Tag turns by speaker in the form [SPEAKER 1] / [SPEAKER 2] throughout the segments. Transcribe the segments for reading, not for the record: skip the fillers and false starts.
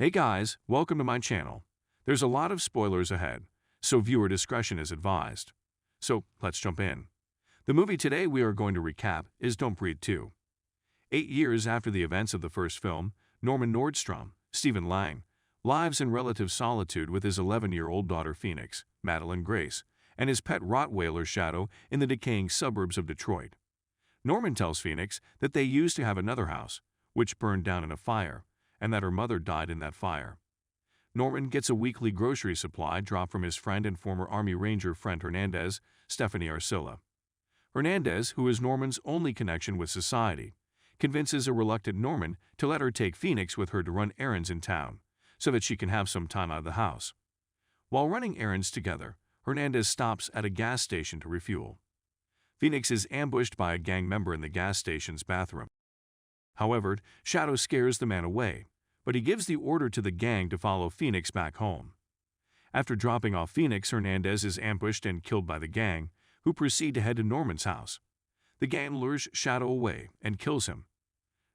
[SPEAKER 1] Hey guys, welcome to my channel. There's a lot of spoilers ahead, so viewer discretion is advised. So let's jump in. The movie today we are going to recap is Don't Breathe 2. 8 years after the events of the first film, Norman Nordstrom, Stephen Lang, lives in relative solitude with his 11-year-old daughter Phoenix, Madeline Grace, and his pet Rottweiler Shadow in the decaying suburbs of Detroit. Norman tells Phoenix that they used to have another house, which burned down in a fire, and that her mother died in that fire. Norman gets a weekly grocery supply dropped from his friend and former Army Ranger friend Hernandez, Stephanie Arcilla. Hernandez, who is Norman's only connection with society, convinces a reluctant Norman to let her take Phoenix with her to run errands in town, so that she can have some time out of the house. While running errands together, Hernandez stops at a gas station to refuel. Phoenix is ambushed by a gang member in the gas station's bathroom. However, Shadow scares the man away, but he gives the order to the gang to follow Phoenix back home. After dropping off Phoenix, Hernandez is ambushed and killed by the gang, who proceed to head to Norman's house. The gang lures Shadow away and kills him.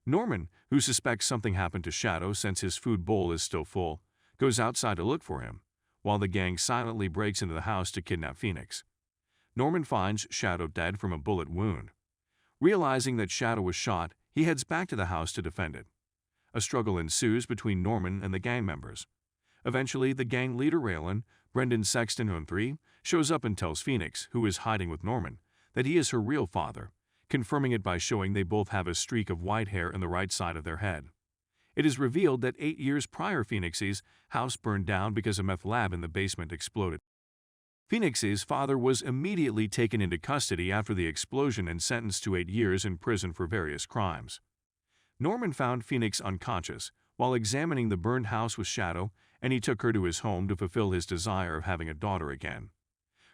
[SPEAKER 1] Norman, who suspects something happened to Shadow since his food bowl is still full, goes outside to look for him, while the gang silently breaks into the house to kidnap Phoenix. Norman finds Shadow dead from a bullet wound. Realizing that Shadow was shot, he heads back to the house to defend it. A struggle ensues between Norman and the gang members. Eventually, the gang leader Raylan, Brendan Sexton 3, shows up and tells Phoenix, who is hiding with Norman, that he is her real father, confirming it by showing they both have a streak of white hair in the right side of their head. It is revealed that 8 years prior Phoenix's house burned down because a meth lab in the basement exploded. Phoenix's father was immediately taken into custody after the explosion and sentenced to 8 years in prison for various crimes. Norman found Phoenix unconscious while examining the burned house with Shadow, and he took her to his home to fulfill his desire of having a daughter again.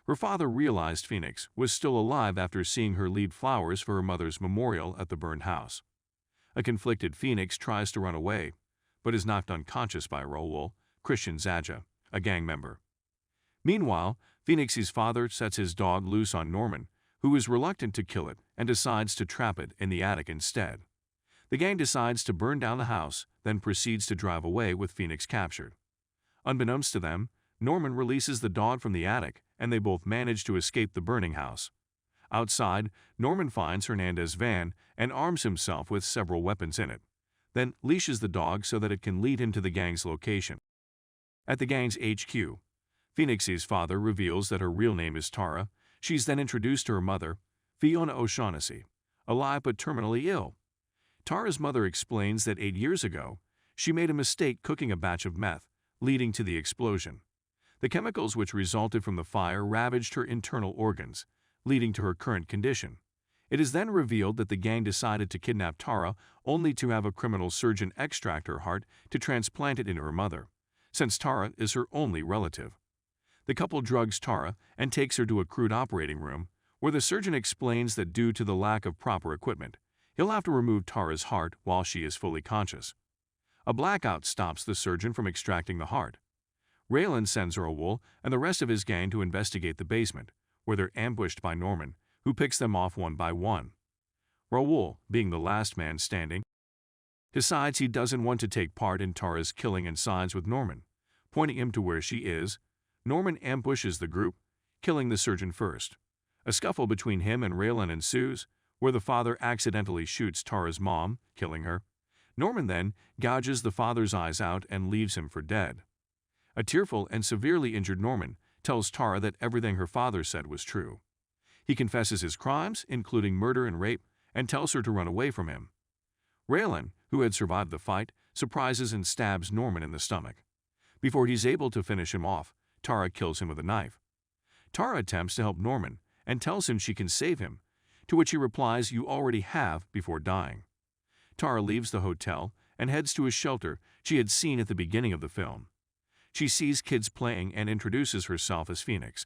[SPEAKER 1] Her father realized Phoenix was still alive after seeing her leave flowers for her mother's memorial at the burned house. A conflicted Phoenix tries to run away, but is knocked unconscious by Raul, Christian Zaja, a gang member. Meanwhile, Phoenix's father sets his dog loose on Norman, who is reluctant to kill it and decides to trap it in the attic instead. The gang decides to burn down the house, then proceeds to drive away with Phoenix captured. Unbeknownst to them, Norman releases the dog from the attic, and they both manage to escape the burning house. Outside, Norman finds Hernandez's van and arms himself with several weapons in it, then leashes the dog so that it can lead him to the gang's location. At the gang's HQ, Phoenix's father reveals that her real name is Tara. She's then introduced to her mother, Fiona O'Shaughnessy, alive but terminally ill. Tara's mother explains that 8 years ago, she made a mistake cooking a batch of meth, leading to the explosion. The chemicals which resulted from the fire ravaged her internal organs, leading to her current condition. It is then revealed that the gang decided to kidnap Tara only to have a criminal surgeon extract her heart to transplant it into her mother, since Tara is her only relative. The couple drugs Tara and takes her to a crude operating room, where the surgeon explains that due to the lack of proper equipment, he'll have to remove Tara's heart while she is fully conscious. A blackout stops the surgeon from extracting the heart. Raylan sends Raul and the rest of his gang to investigate the basement, where they're ambushed by Norman, who picks them off one by one. Raul, being the last man standing, decides he doesn't want to take part in Tara's killing and sides with Norman. Pointing him to where she is, Norman ambushes the group, killing the surgeon first. A scuffle between him and Raylan ensues, where the father accidentally shoots Tara's mom, killing her. Norman then gouges the father's eyes out and leaves him for dead. A tearful and severely injured Norman tells Tara that everything her father said was true. He confesses his crimes, including murder and rape, and tells her to run away from him. Raylan, who had survived the fight, surprises and stabs Norman in the stomach. Before he's able to finish him off, Tara kills him with a knife. Tara attempts to help Norman and tells him she can save him, to which he replies, "You already have," before dying. Tara leaves the hotel and heads to a shelter she had seen at the beginning of the film. She sees kids playing and introduces herself as Phoenix.